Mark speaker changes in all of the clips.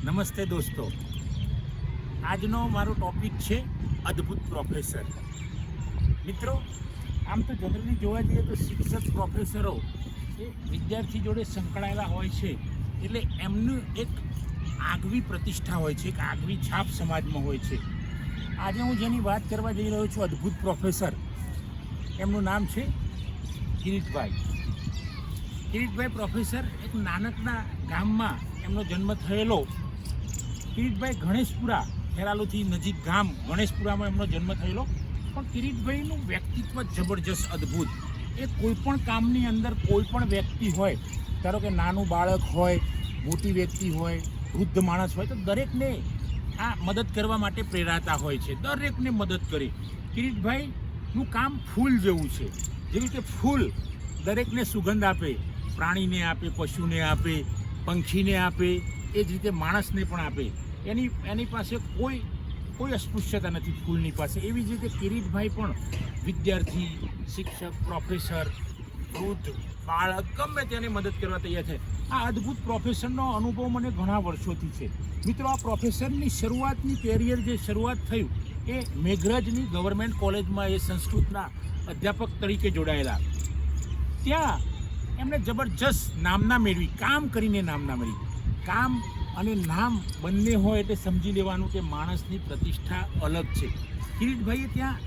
Speaker 1: નમસ્તે દોસ્તો, આજનો મારો ટોપિક છે અદ્ભુત પ્રોફેસર. મિત્રો, આમ તો જનરલી જોવા જઈએ તો શિક્ષક પ્રોફેસરો એ વિદ્યાર્થી જોડે સંકળાયેલા હોય છે, એટલે એમનું એક આગવી પ્રતિષ્ઠા હોય છે, એક આગવી છાપ સમાજમાં હોય છે. આજે હું જેની વાત કરવા જઈ રહ્યો છું, અદ્ભુત પ્રોફેસર, એમનું નામ છે કિરીટભાઈ. કિરીટભાઈ પ્રોફેસર એક નાનકડા ગામમાં એમનો જન્મ થયેલો. કિરીટભાઈ ગણેશપુરા, ખેરાલુથી નજીક ગામ ગણેશપુરામાં એમનો જન્મ થયેલો. પણ કિરીટભાઈનું વ્યક્તિત્વ જબરજસ્ત, અદ્ભુત. એ કોઈ પણ કામની અંદર કોઈ પણ વ્યક્તિ હોય, ધારો કે નાનું બાળક હોય, મોટી વ્યક્તિ હોય, વૃદ્ધ માણસ હોય, તો દરેકને આ મદદ કરવા માટે પ્રેરાતા હોય છે, દરેકને મદદ કરે. કિરીટભાઈનું કામ ફૂલ જેવું છે. જેવી રીતે ફૂલ દરેકને સુગંધ આપે, પ્રાણીને આપે, પશુને આપે, પંખીને આપે, એ જ રીતે માણસને પણ આપે. એની પાસે કોઈ અસ્પૃશ્યતા નથી ફૂલની પાસે. એવી જ રીતે કિરીટભાઈ પણ વિદ્યાર્થી, શિક્ષક, પ્રોફેસર, વૃદ્ધ, બાળક, ગમે તેને મદદ કરવા તૈયાર છે. આ અદ્ભુત પ્રોફેસરનો અનુભવ મને ઘણા વર્ષોથી છે. મિત્રો, આ પ્રોફેસરની શરૂઆતની કેરિયર જે શરૂઆત થયું એ મેઘરજની ગવર્મેન્ટ કોલેજમાં એ સંસ્કૃતના અધ્યાપક તરીકે જોડાયેલા. ત્યાં એમણે જબરજસ્ત નામના મેળવી, કામ કરીને નામના મેળવી. કામ અને નામ બંને હોય એટલે સમજી લેવાનું કે માણસની પ્રતિષ્ઠા અલગ છે. કિરીટભાઈએ ત્યાં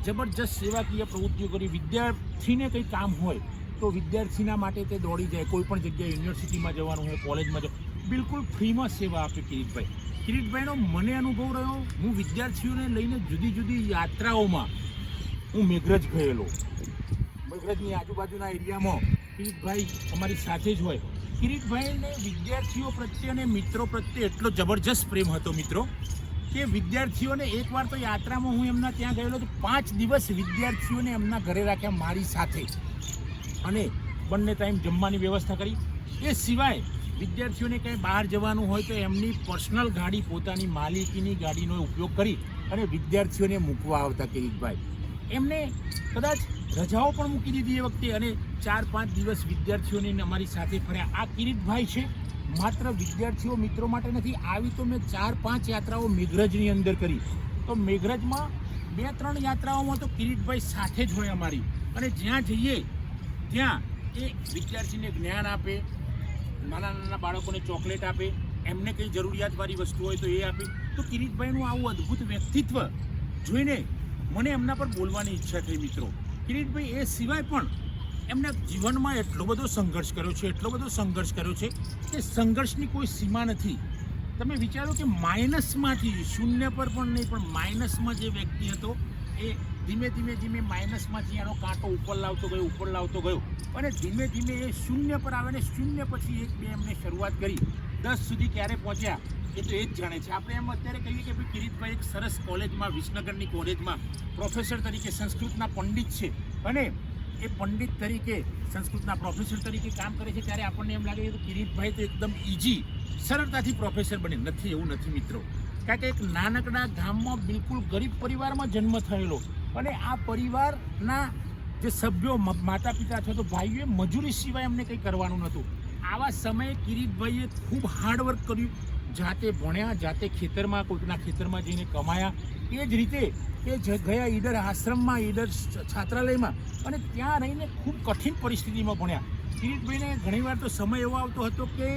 Speaker 1: જબરજસ્ત સેવાકીય પ્રવૃત્તિઓ કરી. વિદ્યાર્થીને કંઈ કામ હોય તો વિદ્યાર્થીના માટે તે દોડી જાય. કોઈ પણ જગ્યાએ યુનિવર્સિટીમાં જવાનું હોય, કોલેજમાં જવાનું, બિલકુલ ફ્રીમાં સેવા આપે કિરીટભાઈ. કિરીટભાઈનો મને અનુભવ રહ્યો, હું વિદ્યાર્થીઓને લઈને જુદી જુદી યાત્રાઓમાં હું મેઘરજ ગયેલો. મેઘરજની આજુબાજુના એરિયામાં કિરીટભાઈ અમારી સાથે જ હોય. કિરીટભાઈને વિદ્યાર્થીઓ પ્રત્યે અને મિત્રો પ્રત્યે એટલો જબરજસ્ત પ્રેમ હતો મિત્રો, કે વિદ્યાર્થીઓને એકવાર તો યાત્રામાં હું એમના ત્યાં ગયેલો તો 5 દિવસ વિદ્યાર્થીઓને એમના ઘરે રાખ્યા મારી સાથે, અને બંને ટાઈમ જમવાની વ્યવસ્થા કરી. એ સિવાય વિદ્યાર્થીઓને કંઈ બહાર જવાનું હોય તો એમની પર્સનલ ગાડી, પોતાની માલિકીની ગાડીનો ઉપયોગ કરી અને વિદ્યાર્થીઓને મૂકવા આવતા કિરીટભાઈ. એમને કદાચ રજાઓ પણ મૂકી દીધી એ વખતે, અને 4-5 દિવસ વિદ્યાર્થીઓને અમારી સાથે ફર્યા. આ કિરીટભાઈ છે, માત્ર વિદ્યાર્થીઓ મિત્રો માટે નથી. આવી તો મેં 4-5 યાત્રાઓ મેઘરજની અંદર કરી. તો મેઘરજમાં 2-3 યાત્રાઓમાં તો કિરીટભાઈ સાથે જ હોય અમારી, અને જ્યાં જઈએ ત્યાં એ વિદ્યાર્થીને જ્ઞાન આપે, નાના નાના બાળકોને ચોકલેટ આપે, એમને કંઈ જરૂરિયાતવાળી વસ્તુ હોય તો એ આપે. તો કિરીટભાઈનું આવું અદ્ભુત વ્યક્તિત્વ જોઈને મને એમના પર બોલવાની ઈચ્છા થઈ મિત્રો. કિરીટભાઈ એ સિવાય પણ એમના જીવનમાં એટલો બધો સંઘર્ષ કર્યો છે કે સંઘર્ષની કોઈ સીમા નથી. તમે વિચારો કે માઇનસમાંથી, શૂન્ય પર પણ નહીં, પણ માઇનસમાં જે વ્યક્તિ હતો એ ધીમે ધીમે માઇનસમાંથી એનો કાંટો ઉપર લાવતો ગયો, અને ધીમે ધીમે એ શૂન્ય પર આવે, ને શૂન્ય પછી 1-2 એમને શરૂઆત કરી. 10 સુધી ક્યારે પહોંચ્યા એ તો એ જ જાણે છે. આપણે એમ અત્યારે કહીએ કે ભાઈ કિરીટભાઈ એક સરસ કોલેજમાં, વિસનગરની કોલેજમાં પ્રોફેસર તરીકે સંસ્કૃતના પંડિત છે, અને એ પંડિત તરીકે, સંસ્કૃતના પ્રોફેસર તરીકે કામ કરે છે, ત્યારે આપણને એમ લાગે કે કિરીટભાઈ તો એકદમ ઇઝી, સરળતાથી પ્રોફેસર બને. નથી, એવું નથી મિત્રો. કારણ કે એક નાનકડા ગામમાં બિલકુલ ગરીબ પરિવારમાં જન્મ થયેલો, અને આ પરિવારના જે સભ્યો, માતા પિતા અથવા તો ભાઈઓએ મજૂરી સિવાય એમને કંઈ કરવાનું નહોતું. આવા સમયે કિરીટભાઈએ ખૂબ હાર્ડવર્ક કર્યું, જાતે ભણ્યા, જાતે ખેતરમાં, કોઈકના ખેતરમાં જઈને કમાયા. એ જ રીતે એ ગયા ઈડર આશ્રમમાં, ઈડર છાત્રાલયમાં, અને ત્યાં રહીને ખૂબ કઠિન પરિસ્થિતિમાં ભણ્યા. કિરીટભાઈને ઘણીવાર તો સમય એવો આવતો હતો કે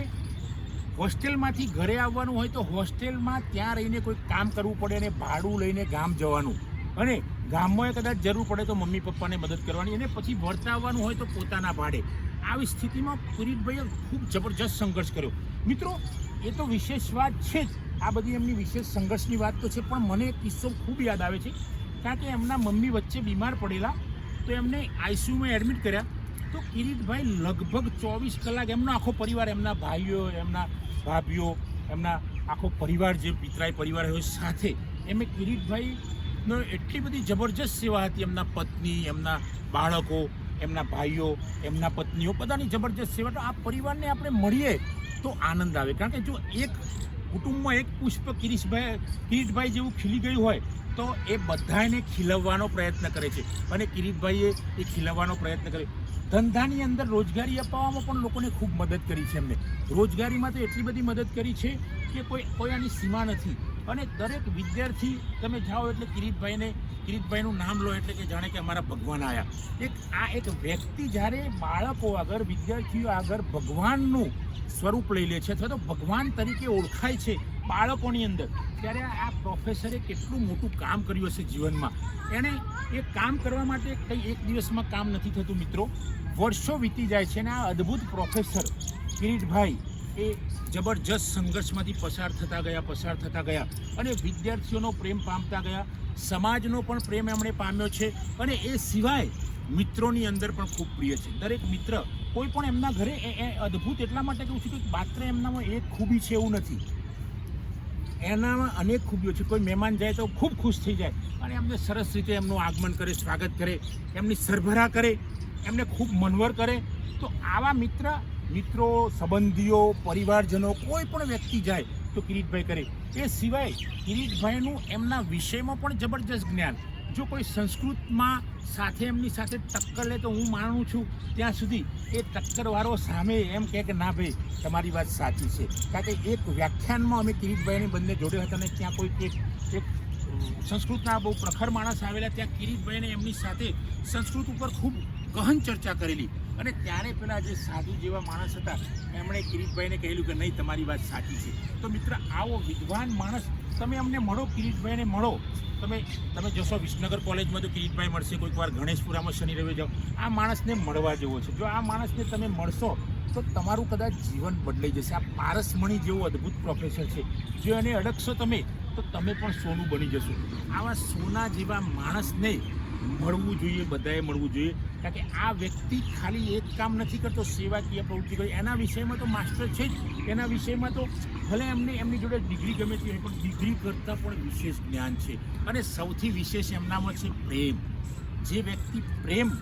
Speaker 1: હોસ્ટેલમાંથી ઘરે આવવાનું હોય તો હોસ્ટેલમાં ત્યાં રહીને કોઈ કામ કરવું પડે, અને ભાડું લઈને ગામ જવાનું, અને ગામમાં કદાચ જરૂર પડે તો મમ્મી પપ્પાને મદદ કરવાની, અને પછી વળતા આવવાનું હોય તો પોતાના ભાડે. આવી સ્થિતિમાં કિરીટભાઈએ ખૂબ જબરજસ્ત સંઘર્ષ કર્યો. મિત્રો, એ તો વિશેષ વાત છે જ, આ બધી એમની વિશેષ સંઘર્ષની વાત તો છે, પણ મને એક કિસ્સો ખૂબ યાદ આવે છે. કારણ કે એમના મમ્મી વચ્ચે બીમાર પડેલા, તો એમને આઈસીયુમાં એડમિટ કર્યા. તો કિરીટભાઈ લગભગ 24 કલાક, એમનો આખો પરિવાર, એમના ભાઈઓ, એમના ભાભીઓ, એમના આખો પરિવાર, જે પિતરાઈ પરિવાર હોય સાથે, એમને કિરીટભાઈનો એટલી બધી જબરજસ્ત સેવા હતી. એમના પત્ની, એમના બાળકો, એમના ભાઈઓ, એમના પત્નીઓ, બધાની જબરજસ્ત સેવા. તો આ પરિવારને આપણે મળીએ તો આનંદ આવે. કારણ કે જો એક કુટુંબમાં એક પુષ્પ કિરીટભાઈ જેવું ખીલી ગયું હોય તો એ બધાને ખીલવવાનો પ્રયત્ન કરે છે, અને કિરીટભાઈએ એ ખીલવવાનો પ્રયત્ન કર્યો. ધંધાની અંદર રોજગારી અપાવવામાં પણ લોકોને ખૂબ મદદ કરી છે. એમને રોજગારીમાં તો એટલી બધી મદદ કરી છે કે કોઈ આની સીમા નથી. અને દરેક વિદ્યાર્થી તમે જાઓ એટલે કિરીટભાઈનું નામ લો એટલે કે જાણે કે અમારા ભગવાન આવ્યા. એક વ્યક્તિ જ્યારે બાળકો આગળ, વિદ્યાર્થીઓ આગળ ભગવાનનું સ્વરૂપ લઈ લે છે અથવા તો ભગવાન તરીકે ઓળખાય છે બાળકોની અંદર, ત્યારે આ પ્રોફેસરે કેટલું મોટું કામ કર્યું હશે જીવનમાં. એણે એ કામ કરવા માટે કંઈ એક દિવસમાં કામ નથી થતું મિત્રો, વર્ષો વીતી જાય છે. અને આ અદ્ભુત પ્રોફેસર કિરીટભાઈ એ જબરજસ્ત સંઘર્ષમાંથી પસાર થતા ગયા અને વિદ્યાર્થીઓનો પ્રેમ પામતા ગયા, સમાજનો પણ પ્રેમ એમણે પામ્યો છે. અને એ સિવાય મિત્રોની અંદર પણ ખૂબ પ્રિય છે. દરેક મિત્ર કોઈ પણ એમના ઘરે એ અદ્ભુત એટલા માટે કહું છું કે માત્ર એમનામાં એક ખૂબી છે એવું નથી, એનામાં અનેક ખૂબીઓ છે. કોઈ મહેમાન જાય તો ખૂબ ખુશ થઈ જાય અને એમને સરસ રીતે એમનું આગમન કરે, સ્વાગત કરે, એમની સરભરા કરે, એમને ખૂબ મનવર કરે. તો આવા મિત્રો, સંબંધીઓ, પરિવારજનો, કોઈ પણ વ્યક્તિ જાય તો કિરીટભાઈ કરે. એ સિવાય કિરીટભાઈનું એમના વિષયમાં પણ જબરજસ્ત જ્ઞાન. જો કોઈ સંસ્કૃતમાં સાથે એમની સાથે ટક્કર લે તો હું માનું છું ત્યાં સુધી એ ટક્કરવાળો સામે એમ કહે કે ના ભાઈ તમારી વાત સાચી છે. કારણ કે એક વ્યાખ્યાનમાં અમે કિરીટભાઈને બંને જોડે હતા અને ત્યાં કોઈ એક સંસ્કૃતના બહુ પ્રખર માણસ આવેલા, ત્યાં કિરીટભાઈને એમની સાથે સંસ્કૃત ઉપર ખૂબ ગહન ચર્ચા કરેલી. અને ત્યારે પેલા જે સાધુ જેવા માણસ હતા એમણે કિરીટભાઈને કહેલું કે નહીં તમારી વાત સાચી છે. તો મિત્ર, આવો વિદ્વાન માણસ તમે અમને મળો, કિરીટભાઈને મળો. તમે જશો વિસનગર કોલેજમાં તો કિરીટભાઈ મળશે, કોઈક વાર ગણેશપુરામાં શનિ રવિ જાઓ. આ માણસને મળવા જેવો છે. જો આ માણસને તમે મળશો તો તમારું કદાચ જીવન બદલાઈ જશે. આ પારસમણી જેવો અદ્ભુત પ્રોફેસર છે. જો એને અડકશો તમે તો તમે પણ સોનું બની જશો. આવા સોના જેવા માણસને મળવું જોઈએ, બધાએ મળવું જોઈએ. કારણ કે આ વ્યક્તિ ખાલી એક કામ નથી કરતો, સેવાકીય પ્રવૃત્તિ કરી. એના વિષયમાં તો માસ્ટર છે જ. એના વિષયમાં તો ભલે એમની જોડે ડિગ્રી ગમે તે હોય પણ ડિગ્રી કરતાં પણ વિશેષ જ્ઞાન છે. અને સૌથી વિશેષ એમનામાં છે પ્રેમ. જે વ્યક્તિ પ્રેમ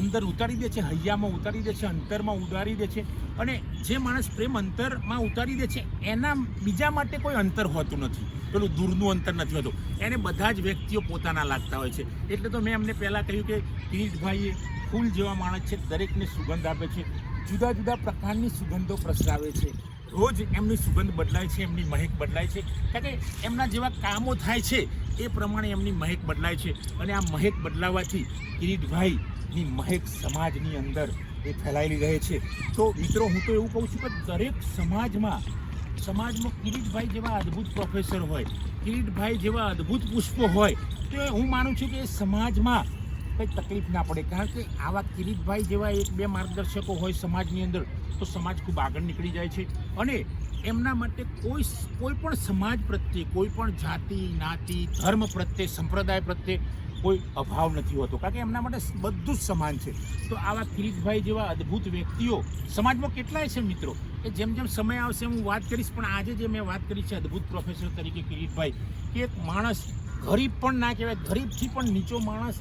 Speaker 1: અંદર ઉતારી દે છે, હૈયામાં ઉતારી દે છે, અંતરમાં ઉતારી દે છે, અને જે માણસ પ્રેમ અંતરમાં ઉતારી દે છે એના બીજા માટે કોઈ અંતર હોતું નથી, પેલું દૂરનું અંતર નથી હોતું. એને બધા જ વ્યક્તિઓ પોતાના લાગતા હોય છે. એટલે તો મેં એમને પહેલાં કહ્યું કે કિરીટભાઈ એ ફૂલ જેવા માણસ છે, દરેકને સુગંધ આપે છે, જુદા જુદા પ્રકારની સુગંધો પ્રસરાવે છે. રોજ એમની સુગંધ બદલાય છે, એમની મહેક બદલાય છે. કારણ કે એમના જેવા કામો થાય છે એ પ્રમાણે એમની મહેક બદલાય છે. અને આ મહેક બદલાવાથી કિરીટભાઈની મહેક સમાજની અંદર એ ફેલાયેલી રહે છે. તો મિત્રો, હું તો એવું કહું છું કે દરેક સમાજમાં કિરીટભાઈ જેવા અદ્ભુત પ્રોફેસર હોય, કિરીટભાઈ જેવા અદ્ભુત પુષ્પો હોય તો હું માનું છું કે સમાજમાં કંઈ તકલીફ ના પડે. કારણ કે આવા કિરીટભાઈ જેવા એક બે માર્ગદર્શકો હોય સમાજની અંદર તો સમાજ ખૂબ આગળ નીકળી જાય છે. અને એમના માટે કોઈ પણ સમાજ પ્રત્યે, કોઈ પણ જાતિ, જ્ઞાતિ, ધર્મ પ્રત્યે, સંપ્રદાય પ્રત્યે કોઈ અભાવ નથી હોતો. કારણ કે એમના માટે બધું જ સમાન છે. તો આવા કિરીટભાઈ જેવા અદ્ભુત વ્યક્તિઓ સમાજમાં કેટલાય છે મિત્રો, કે જેમ જેમ સમય આવશે હું વાત કરીશ. પણ આજે જે મેં વાત કરી છે અદ્ભુત પ્રોફેસર તરીકે કિરીટભાઈ, કે એક માણસ ગરીબ પણ ના કહેવાય, ગરીબથી પણ નીચો માણસ,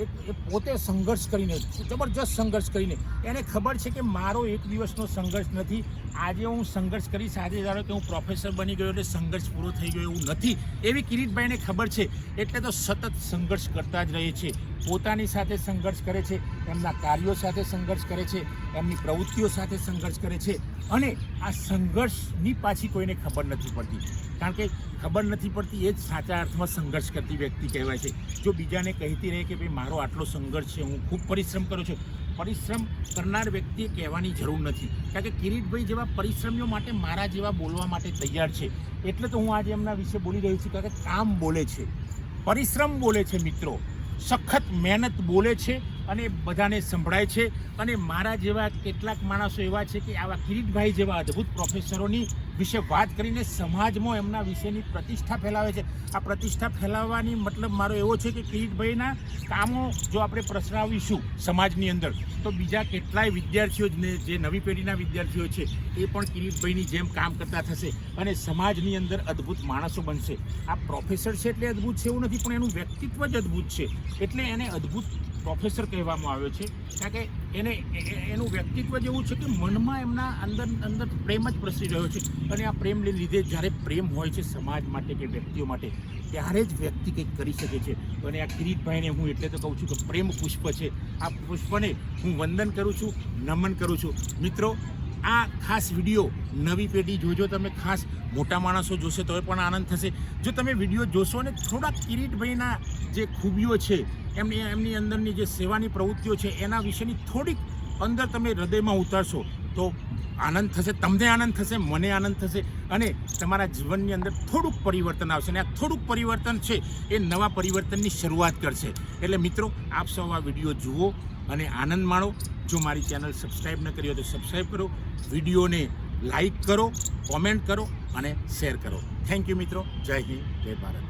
Speaker 1: એ પોતે સંઘર્ષ કરીને, જબરજસ્ત સંઘર્ષ કરીને, એને ખબર છે કે મારો એક દિવસનો સંઘર્ષ નથી, આજે હું સંઘર્ષ કરીશ, આજે ધારો કે હું પ્રોફેસર બની ગયો એટલે સંઘર્ષ પૂરો થઈ ગયો એવું નથી, એવી કિરીટભાઈને ખબર છે. એટલે તો સતત સંઘર્ષ કરતા જ રહે છે. પોતાની સાથે સંઘર્ષ કરે છે, એમના કાર્યો સાથે સંઘર્ષ કરે છે, એમની પ્રવૃત્તિઓ સાથે સંઘર્ષ કરે છે. અને આ સંઘર્ષની પાછી કોઈને ખબર નથી પડતી. કારણ કે ખબર નથી પડતી એ જ સાચા અર્થમાં સંઘર્ષ કરતી વ્યક્તિ કહેવાય છે. જો બીજાને કહેતી રહે કે ભાઈ મારો આટલો સંઘર્ષ છે, હું ખૂબ પરિશ્રમ કરું છું, પરિશ્રમ કરનાર વ્યક્તિએ કહેવાની જરૂર નથી. કારણ કે કિરીટભાઈ જેવા પરિશ્રમીઓ માટે મારા જેવા બોલવા માટે તૈયાર છે. એટલે તો હું આજે એમના વિશે બોલી રહ્યો છું. કારણ કે કામ બોલે છે, પરિશ્રમ બોલે છે મિત્રો, સખત મહેનત બોલે છે અને બધાને સંભળાય છે. અને મારા જેવા કેટલાક માણસો એવા છે કે આવા કિરીટભાઈ જેવા અદ્ભુત પ્રોફેસરોની વિશે વાત કરીને સમાજમાં એમના વિશેની પ્રતિષ્ઠા ફેલાવે છે. આ પ્રતિષ્ઠા ફેલાવવાની મતલબ મારો એવો છે કે કિરીટભાઈના કામો જો આપણે પ્રસરાવીશું સમાજની અંદર તો બીજા કેટલાય વિદ્યાર્થીઓ જે નવી પેઢીના વિદ્યાર્થીઓ છે એ પણ કિરીટભાઈની જેમ કામ કરતા થશે અને સમાજની અંદર અદ્ભુત માણસો બનશે. આ પ્રોફેસર છે એટલે અદ્ભુત છે એવું નથી, પણ એનું વ્યક્તિત્વ જ અદ્ભુત છે એટલે એને અદ્ભુત પ્રોફેસર કહેવામાં આવ્યો છે. કારણ કે એનું વ્યક્તિત્વ જેવું છે કે મનમાં એમના અંદર પ્રેમ જ પ્રસરી રહ્યો છે. અને આ પ્રેમને લીધે જ્યારે પ્રેમ હોય છે સમાજ માટે કે વ્યક્તિઓ માટે ત્યારે જ વ્યક્તિ કંઈક કરી શકે છે. અને આ કિરીટભાઈને હું એટલે તો કહું છું કે પ્રેમ પુષ્પ છે. આ પુષ્પને હું વંદન કરું છું, નમન કરું છું. મિત્રો, આ ખાસ વિડીયો નવી પેઢી જોજો તમે, ખાસ મોટા માણસો જોશે તો પણ આનંદ થશે. જો તમે વિડીયો જોશો ને થોડાક કિરીટભાઈના જે ખૂબીઓ છે, એમની અંદરની જે સેવાની પ્રવૃત્તિઓ છે એના વિશેની થોડીક અંદર તમે હૃદયમાં ઉતારશો તો આનંદ થશે, તમને આનંદ થશે, મને આનંદ થશે અને તમારા જીવનની અંદર થોડુંક પરિવર્તન આવશે. અને આ થોડુંક પરિવર્તન છે એ નવા પરિવર્તનની શરૂઆત કરશે. એટલે મિત્રો, આપ સૌ આ વિડીયો જુઓ અને આનંદ માણો. જો મારી ચેનલ સબસ્ક્રાઈબ ન કરી હોય તો સબસ્ક્રાઈબ કરો, વિડીયોને લાઈક કરો, કોમેન્ટ કરો અને શેર કરો. થેન્ક યુ મિત્રો. જય હિન્દ, જય ભારત.